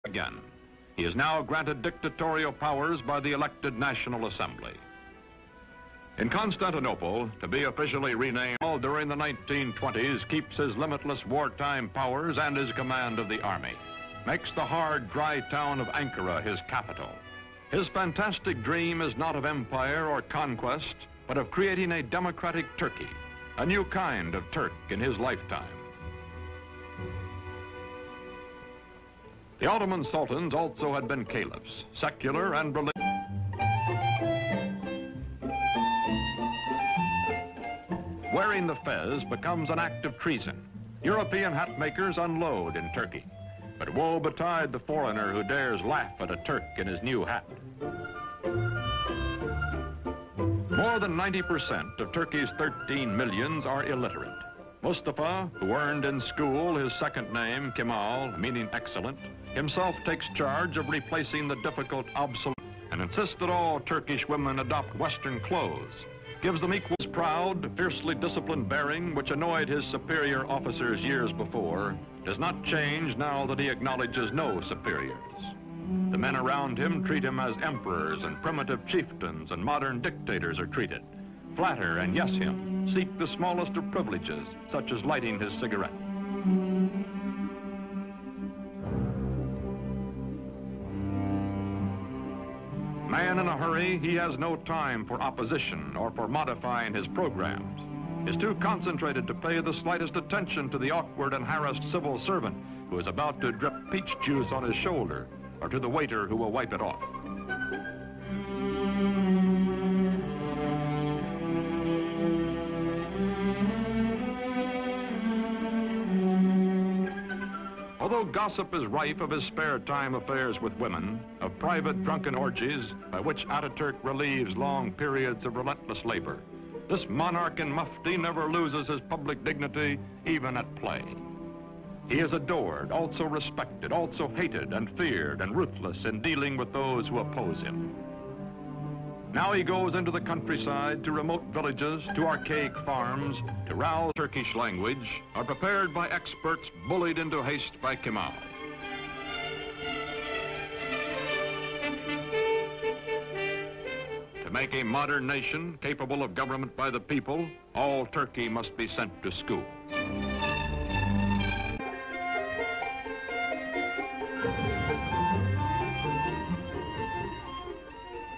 again. He is now granted dictatorial powers by the elected National Assembly. In Constantinople, to be officially renamed during the 1920s, keeps his limitless wartime powers and his command of the army. Makes the hard, dry town of Ankara his capital. His fantastic dream is not of empire or conquest, but of creating a democratic Turkey, a new kind of Turk in his lifetime. The Ottoman sultans also had been caliphs, secular and religious. Wearing the fez becomes an act of treason. European hat makers unload in Turkey. But woe betide the foreigner who dares laugh at a Turk in his new hat. More than 90% of Turkey's 13 millions are illiterate. Mustafa, who earned in school his second name, Kemal, meaning excellent, himself takes charge of replacing the difficult obsolete and insists that all Turkish women adopt Western clothes, gives them equal proud, fiercely disciplined bearing which annoyed his superior officers years before, does not change now that he acknowledges no superiors. The men around him treat him as emperors and primitive chieftains and modern dictators are treated. Flatter and yes him, seek the smallest of privileges, such as lighting his cigarette. Man in a hurry, he has no time for opposition or for modifying his programs. Is too concentrated to pay the slightest attention to the awkward and harassed civil servant who is about to drip peach juice on his shoulder, or to the waiter who will wipe it off. Although gossip is rife of his spare time affairs with women, of private drunken orgies by which Ataturk relieves long periods of relentless labor, this monarch in mufti never loses his public dignity, even at play. He is adored, also respected, also hated and feared and ruthless in dealing with those who oppose him. Now he goes into the countryside, to remote villages, to archaic farms, to rouse Turkish language, are prepared by experts, bullied into haste by Kemal. To make a modern nation capable of government by the people, all Turkey must be sent to school.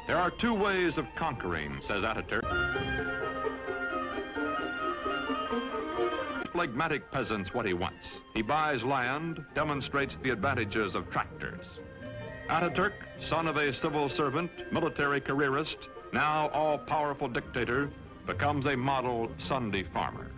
There are two ways of conquering, says Ataturk. Phlegmatic peasants what he wants. He buys land, demonstrates the advantages of tractors. Ataturk, son of a civil servant, military careerist, now all-powerful dictator, becomes a model Sunday farmer.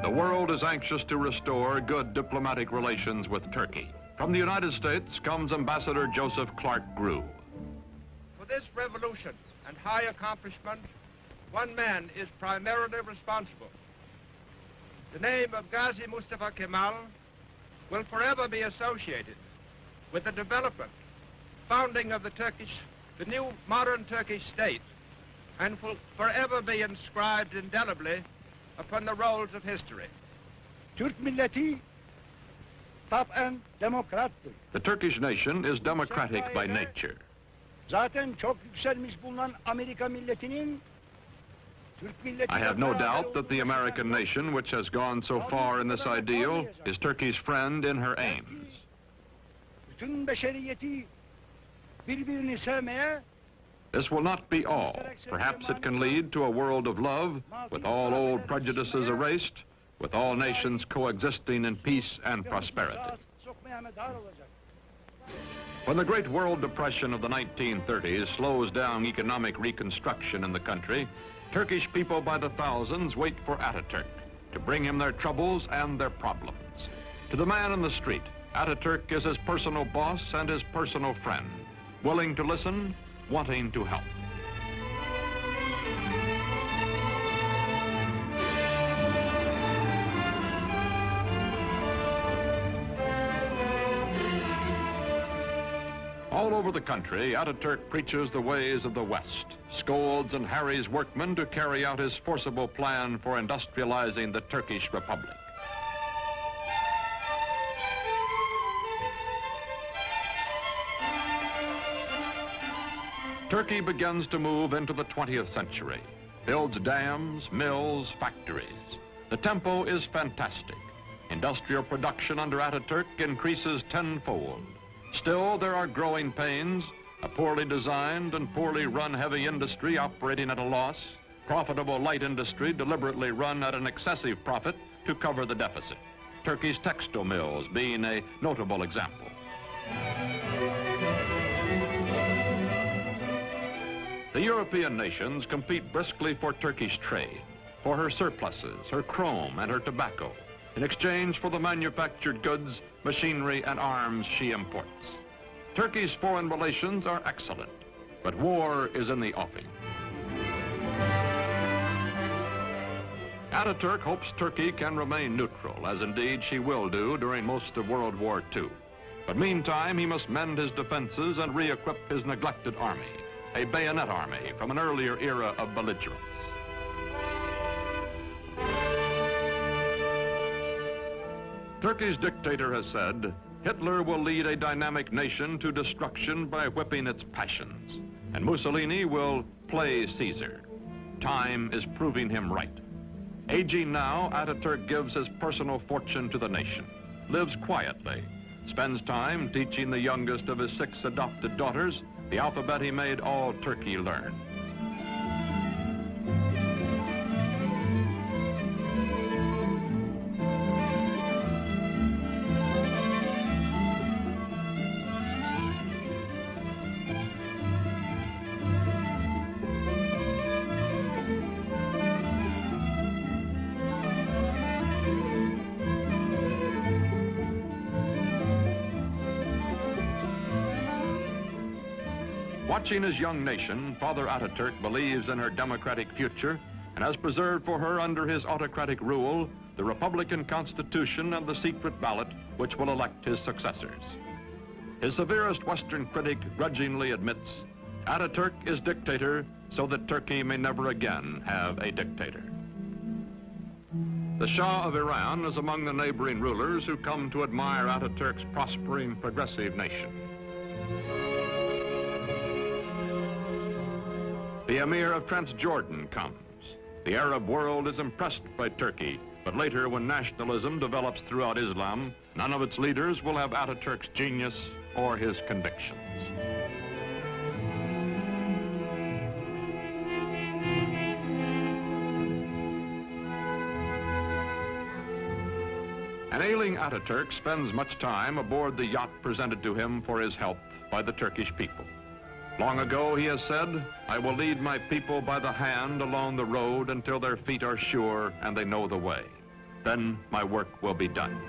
The world is anxious to restore good diplomatic relations with Turkey. From the United States comes Ambassador Joseph Clark Grew. For this revolution and high accomplishment, one man is primarily responsible. The name of Gazi Mustafa Kemal will forever be associated with the development, founding of the new modern Turkish state, and will forever be inscribed indelibly upon the rolls of history. Türk milleti taben demokrattır. The Turkish nation is democratic by nature. Zaten çok yükselmiş bulunan Amerika milletinin Türk milleti. I have no doubt that the American nation, which has gone so far in this ideal, is Turkey's friend in her aims. Bütün beşeriyeti birbirini sevmeye. This will not be all. Perhaps it can lead to a world of love, with all old prejudices erased, with all nations coexisting in peace and prosperity. When the Great World Depression of the 1930s slows down economic reconstruction in the country, Turkish people by the thousands wait for Ataturk to bring him their troubles and their problems. To the man in the street, Ataturk is his personal boss and his personal friend, willing to listen, wanting to help. All over the country, Ataturk preaches the ways of the West, scolds and harries workmen to carry out his forcible plan for industrializing the Turkish Republic. Turkey begins to move into the 20th century, builds dams, mills, factories. The tempo is fantastic. Industrial production under Ataturk increases tenfold. Still, there are growing pains, a poorly designed and poorly run heavy industry operating at a loss, profitable light industry deliberately run at an excessive profit to cover the deficit. Turkey's textile mills being a notable example. The European nations compete briskly for Turkish trade, for her surpluses, her chrome, and her tobacco, in exchange for the manufactured goods, machinery, and arms she imports. Turkey's foreign relations are excellent, but war is in the offing. Ataturk hopes Turkey can remain neutral, as indeed she will do during most of World War II. But meantime, he must mend his defenses and re-equip his neglected army, a bayonet army from an earlier era of belligerence. Turkey's dictator has said, Hitler will lead a dynamic nation to destruction by whipping its passions, and Mussolini will play Caesar. Time is proving him right. Aging now, Ataturk gives his personal fortune to the nation, lives quietly, spends time teaching the youngest of his 6 adopted daughters the alphabet he made all Turkey learn. Watching his young nation, Father Ataturk believes in her democratic future and has preserved for her under his autocratic rule the Republican Constitution and the secret ballot which will elect his successors. His severest Western critic grudgingly admits, Ataturk is dictator so that Turkey may never again have a dictator. The Shah of Iran is among the neighboring rulers who come to admire Ataturk's prospering, progressive nation. The Emir of Transjordan comes. The Arab world is impressed by Turkey, but later when nationalism develops throughout Islam, none of its leaders will have Ataturk's genius or his convictions. An ailing Ataturk spends much time aboard the yacht presented to him for his health by the Turkish people. Long ago, he has said, I will lead my people by the hand along the road until their feet are sure and they know the way. Then my work will be done.